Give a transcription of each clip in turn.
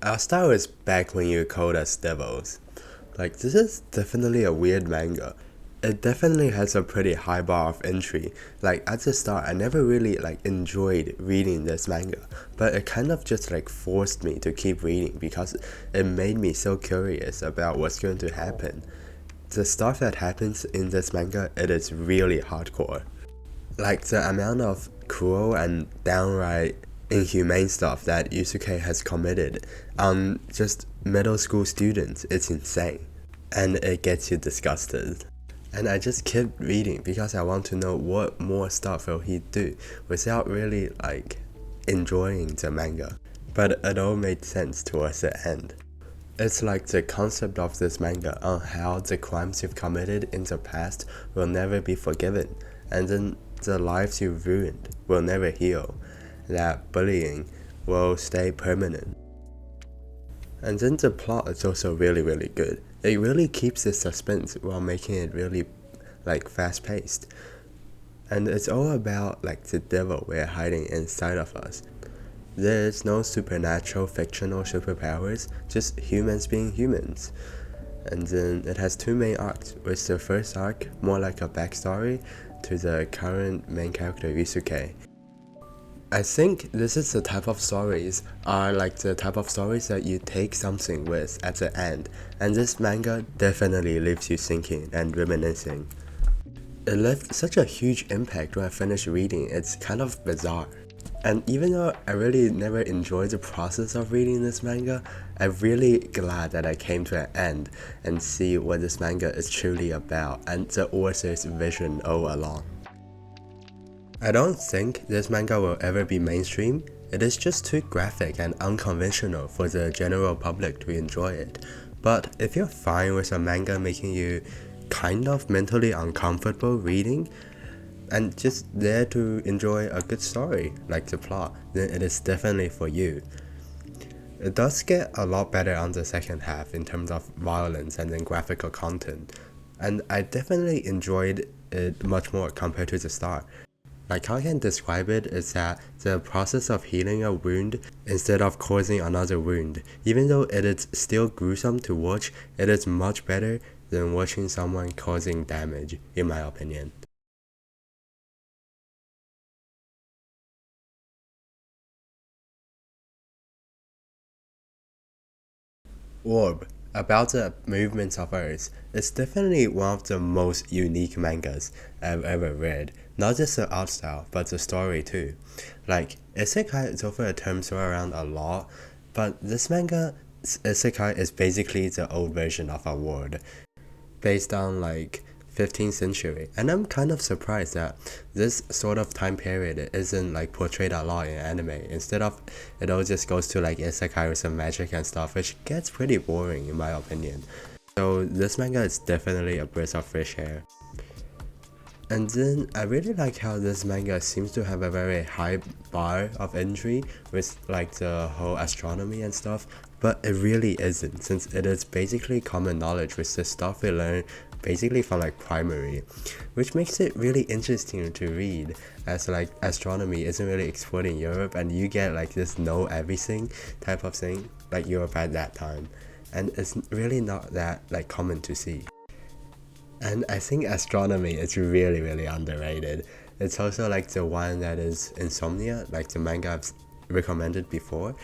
Our style is back when you called us devils. Like, this is definitely a weird manga. It definitely has a pretty high bar of entry. Like, at the start, I never really, enjoyed reading this manga. But it kind of just, forced me to keep reading because it made me so curious about what's going to happen. The stuff that happens in this manga, it is really hardcore. Like, the amount of cruel and downright inhumane stuff that Yusuke has committed on just middle school students, it's insane. And it gets you disgusted. And I just kept reading because I want to know what more stuff will he do without really enjoying the manga. But it all made sense towards the end. It's like the concept of this manga on how the crimes you've committed in the past will never be forgiven, and then the lives you've ruined will never heal. That bullying will stay permanent. And then the plot is also really good. It really keeps the suspense while making it really fast paced. And it's all about the devil we're hiding inside of us. There is no supernatural fictional superpowers, just humans being humans. And then it has two main arcs, with the first arc more like a backstory to the current main character Yusuke. I think this is the type of stories that you take something with at the end, and this manga definitely leaves you thinking and reminiscing. It left such a huge impact when I finished reading, it's kind of bizarre. And even though I really never enjoyed the process of reading this manga, I'm really glad that I came to an end and see what this manga is truly about and the author's vision all along. I don't think this manga will ever be mainstream. It is just too graphic and unconventional for the general public to enjoy it. But if you're fine with a manga making you kind of mentally uncomfortable reading, and just there to enjoy a good story, like the plot, then it is definitely for you. It does get a lot better on the second half in terms of violence and then graphical content, and I definitely enjoyed it much more compared to the start. Like, how I can describe it is that the process of healing a wound instead of causing another wound, even though it is still gruesome to watch, it is much better than watching someone causing damage, in my opinion. Orb, about the movements of Earth, is definitely one of the most unique mangas I've ever read. Not just the art style, but the story too. Like, isekai is often a term thrown around a lot, but this manga, isekai is basically the old version of a word, based on 15th century, and I'm kind of surprised that this sort of time period isn't portrayed a lot in anime. Instead of, it all just goes to isekai with some magic and stuff, which gets pretty boring in my opinion. So this manga is definitely a breath of fresh air. And then I really like how this manga seems to have a very high bar of entry with the whole astronomy and stuff, but it really isn't, since it is basically common knowledge with the stuff we learn basically from primary, which makes it really interesting to read, as astronomy isn't really explored in Europe and you get this know everything type of thing like Europe at that time, and it's really not that common to see. And I think astronomy is really underrated. It's also the one that is Insomnia, the manga I've recommended before,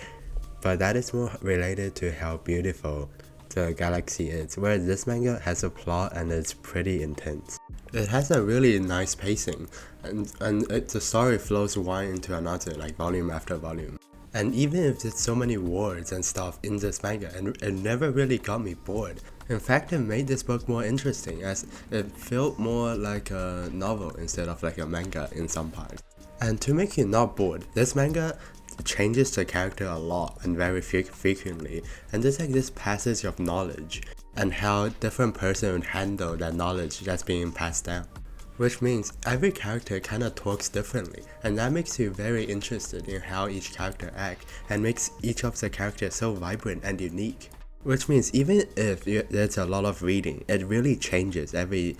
but that is more related to how beautiful the galaxy is, whereas this manga has a plot and it's pretty intense. It has a really nice pacing, and the story flows one into another, volume after volume. And even if there's so many words and stuff in this manga, and it never really got me bored. In fact, it made this book more interesting, as it felt more like a novel instead of a manga in some parts. And to make you not bored, this manga changes the character a lot and very frequently, and there's this passage of knowledge and how different person would handle that knowledge that's being passed down. Which means every character kinda talks differently, and that makes you very interested in how each character acts and makes each of the characters so vibrant and unique. Which means even if there's a lot of reading, it really changes every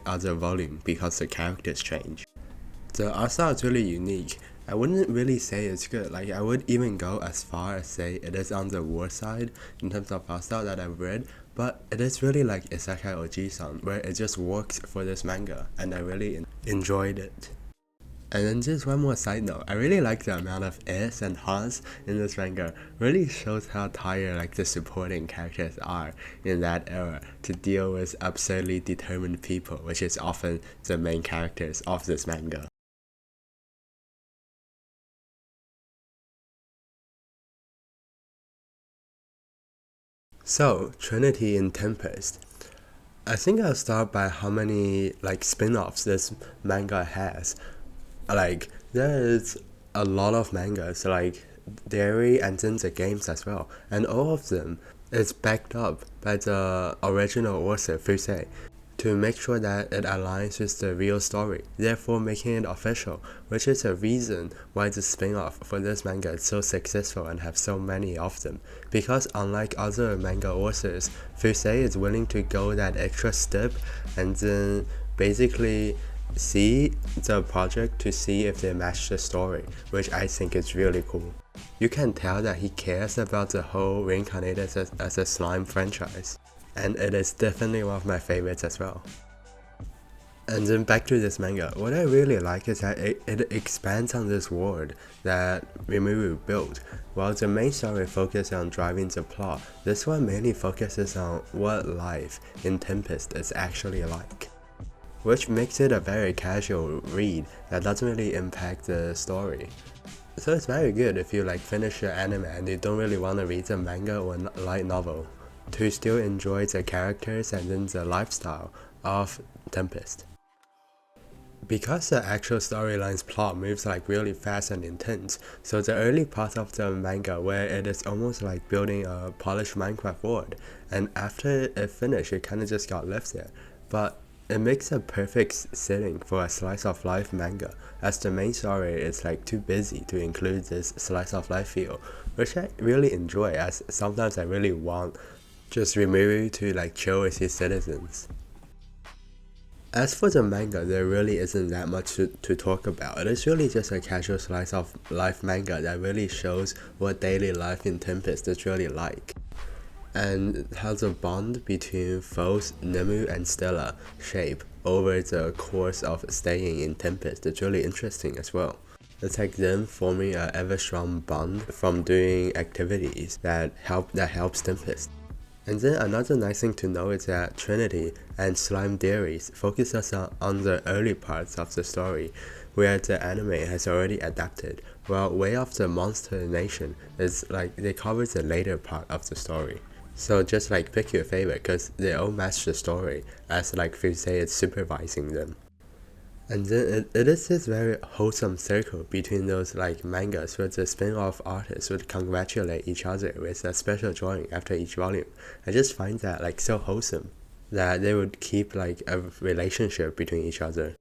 other volume because the characters change. The art style is really unique, I wouldn't really say it's good. Like, I would even go as far as say it is on the worst side in terms of art style that I've read, but it is really like Isekai Oji-san, where it just works for this manga, and I really enjoyed it. And then just one more side note, I really like the amount of S and Hans in this manga. Really shows how tired like the supporting characters are in that era to deal with absurdly determined people, which is often the main characters of this manga. So, Trinity in Tempest. I think I'll start by how many like spin-offs this manga has. Like there's a lot of mangas like dairy and then the games as well, and all of them is backed up by the original author Fusei to make sure that it aligns with the real story, therefore making it official, which is a reason why the spin-off for this manga is so successful and have so many of them. Because unlike other manga authors, Fusei is willing to go that extra step and then basically see the project to see if they match the story, which I think is really cool. You can tell that he cares about the whole Reincarnated as a slime franchise, and it is definitely one of my favorites as well. And then back to this manga, what I really like is that it expands on this world that Rimuru built. While the main story focuses on driving the plot, this one mainly focuses on what life in Tempest is actually like, which makes it a very casual read that doesn't really impact the story. So it's very good if you like finish your anime and you don't really want to read the manga or light novel, to still enjoy the characters and then the lifestyle of Tempest. Because the actual storyline's plot moves like really fast and intense, so the early part of the manga where it is almost like building a polished Minecraft world, and after it finished it kinda just got left there. But it makes a perfect setting for a slice of life manga, as the main story is like too busy to include this slice of life feel, which I really enjoy, as sometimes I really want just Rimuru to like chill with his citizens. As for the manga, there really isn't that much to talk about. It is really just a casual slice of life manga that really shows what daily life in Tempest is really like, and how the bond between both Nemu and Stella shape over the course of staying in Tempest is really interesting as well. It's like them forming a ever strong bond from doing activities that helps Tempest. And then another nice thing to know is that Trinity and Slime Diaries focuses on the early parts of the story, where the anime has already adapted, while Way of the Monster Nation is like they cover the later part of the story. So just like pick your favorite, because they all match the story, as like Fusei is supervising them. And then it is this very wholesome circle between those like mangas where the spin-off artists would congratulate each other with a special drawing after each volume. I just find that like so wholesome that they would keep like a relationship between each other.